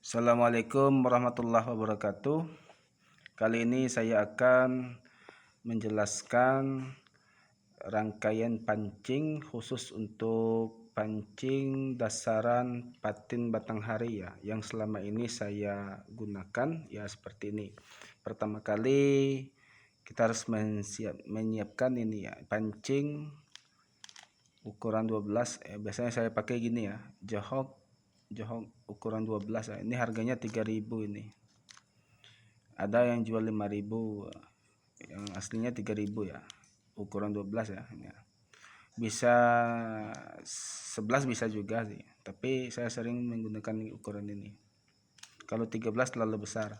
Assalamualaikum warahmatullahi wabarakatuh. Kali ini saya akan menjelaskan rangkaian pancing khusus untuk pancing dasaran patin batanghari ya, yang selama ini saya gunakan ya seperti ini. Pertama kali kita harus menyiapkan ini ya, pancing ukuran 12. Biasanya saya pakai gini ya, johok ukuran 12 ya. Ini harganya 3.000 ini. Ada yang jual 5.000, yang aslinya 3.000 ya. Ukuran 12 ya. Bisa 11 bisa juga sih, tapi saya sering menggunakan ukuran ini. Kalau 13 terlalu besar.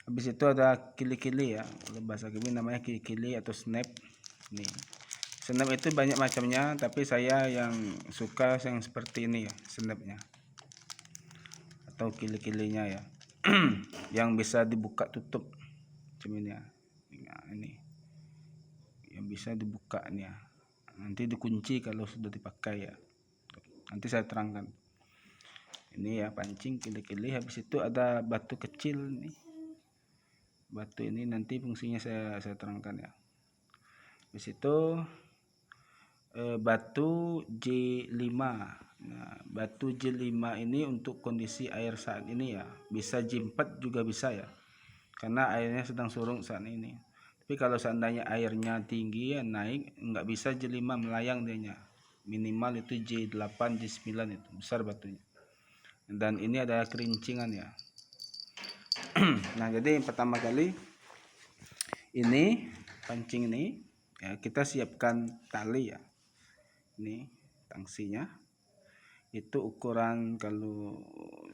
Habis itu ada kili-kili ya. Kalau bahasa kami namanya kili-kili atau snap. Nih. Snap itu banyak macamnya, tapi saya yang suka yang seperti ini ya, snapnya atau kili-kilinya ya. Yang bisa dibuka tutup cuman ya. Nah, ini yang bisa dibuka nih ya, nanti dikunci kalau sudah dipakai ya. Nanti saya terangkan. Ini ya pancing kili-kili. Habis itu ada batu kecil nih. Batu ini nanti fungsinya saya terangkan ya. Habis itu batu J5. Nah, batu J5 ini untuk kondisi air saat ini ya. Bisa J4 juga bisa ya, karena airnya sedang surut saat ini. Tapi kalau seandainya airnya tinggi ya, naik, nggak bisa J5 melayang dianya. Minimal itu J8 J9 itu besar batunya. Dan ini ada kerincingan ya. Nah, jadi pertama kali ini pancing ini ya, kita siapkan tali ya. Ini tangsinya. Itu ukuran, kalau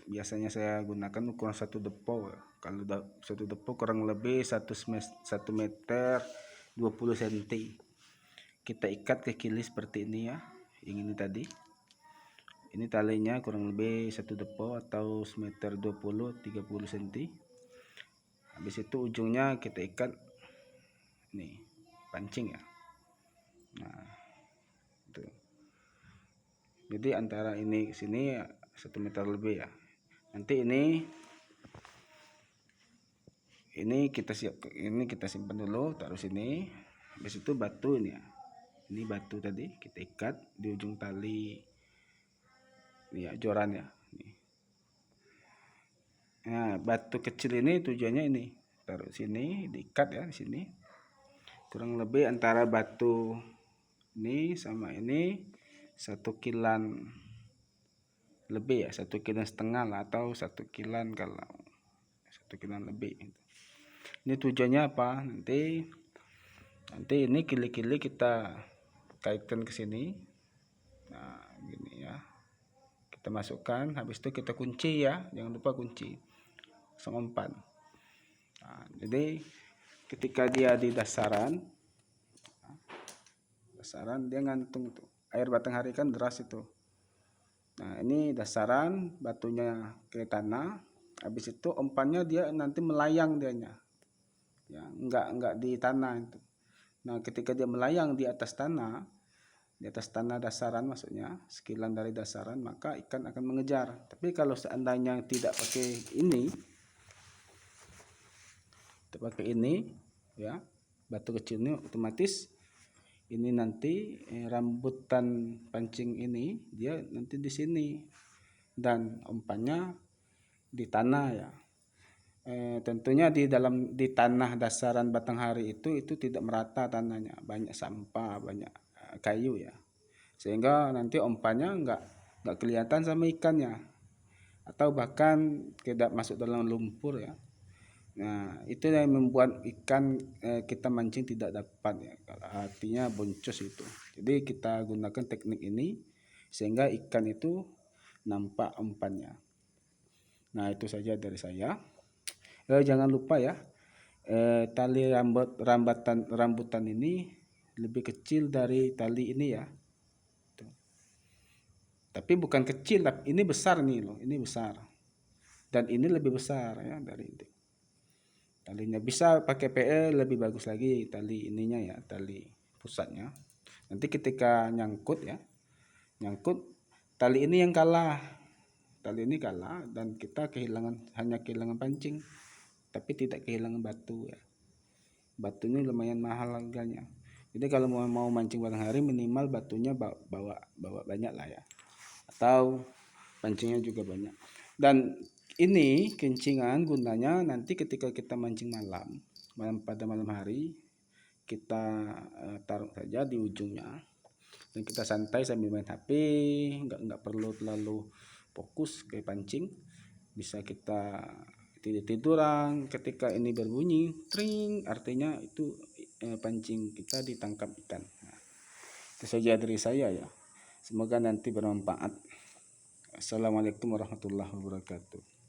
biasanya saya gunakan ukuran 1 depo. Kalau 1 depo kurang lebih 1 meter 20 cm. Kita ikat ke kili seperti ini ya, yang ini tadi. Ini talinya kurang lebih 1 depo atau 1 meter 20 30 cm. Habis itu ujungnya kita ikat nih, pancing ya. Nah, itu. Jadi antara ini ke sini 1 meter lebih ya. Nanti ini kita simpan dulu, taruh sini. Habis itu batu ini ya. Ini batu tadi kita ikat di ujung tali ini ya, joran ya. Nah, batu kecil ini tujuannya ini taruh sini, diikat ya di sini. Kurang lebih antara batu ini sama ini 1 kilan lebih ya, 1,5 kilan lah, atau 1 kilan, kalau 1 kilan lebih. Ini tujuannya apa? Nanti ini kili-kili kita kaitkan ke sini. Nah, gini ya. Kita masukkan, habis itu kita kunci ya, jangan lupa kunci. Umpan. Nah, jadi ketika dia di dasaran dia ngantung tuh. Air batanghari kan deras itu. Nah, ini dasaran, batunya ke tanah. Habis itu umpannya dia nanti melayang dianya. Ya, enggak di tanah itu. Nah, ketika dia melayang di atas tanah dasaran maksudnya, sekilan dari dasaran, maka ikan akan mengejar. Tapi kalau seandainya tidak pakai ini ya, batu kecil ini, otomatis ini nanti rambutan pancing ini dia nanti di sini dan umpannya di tanah ya. Tentunya di tanah dasaran batanghari itu tidak merata tanahnya, banyak sampah, banyak kayu ya, sehingga nanti umpannya nggak kelihatan sama ikannya, atau bahkan tidak masuk dalam lumpur ya. Nah, itu yang membuat ikan kita mancing tidak dapat ya, artinya boncos itu. Jadi kita gunakan teknik ini sehingga ikan itu nampak umpannya. Nah, itu saja dari saya. Jangan lupa ya, tali rambutan ini lebih kecil dari tali ini ya. Tapi bukan kecil, tapi ini besar nih loh, ini besar. Dan ini lebih besar ya dari itu. Talinya bisa pakai PE, lebih bagus lagi tali ininya ya, tali pusatnya. Nanti ketika nyangkut tali ini yang kalah. tali ini kalah dan kita hanya kehilangan pancing, tapi tidak kehilangan batu ya. Batunya lumayan mahal harganya. Jadi kalau mau mancing bareng hari minimal batunya bawa banyak lah ya. Atau pancingnya juga banyak. Dan ini kencingan gunanya nanti ketika kita mancing pada malam hari kita taruh saja di ujungnya dan kita santai sambil main HP, nggak perlu terlalu fokus ke pancing. Bisa kita tiduran ketika ini berbunyi tring, artinya itu pancing kita ditangkap ikan. Nah, itu saja dari saya ya, semoga nanti bermanfaat. Assalamualaikum warahmatullahi wabarakatuh.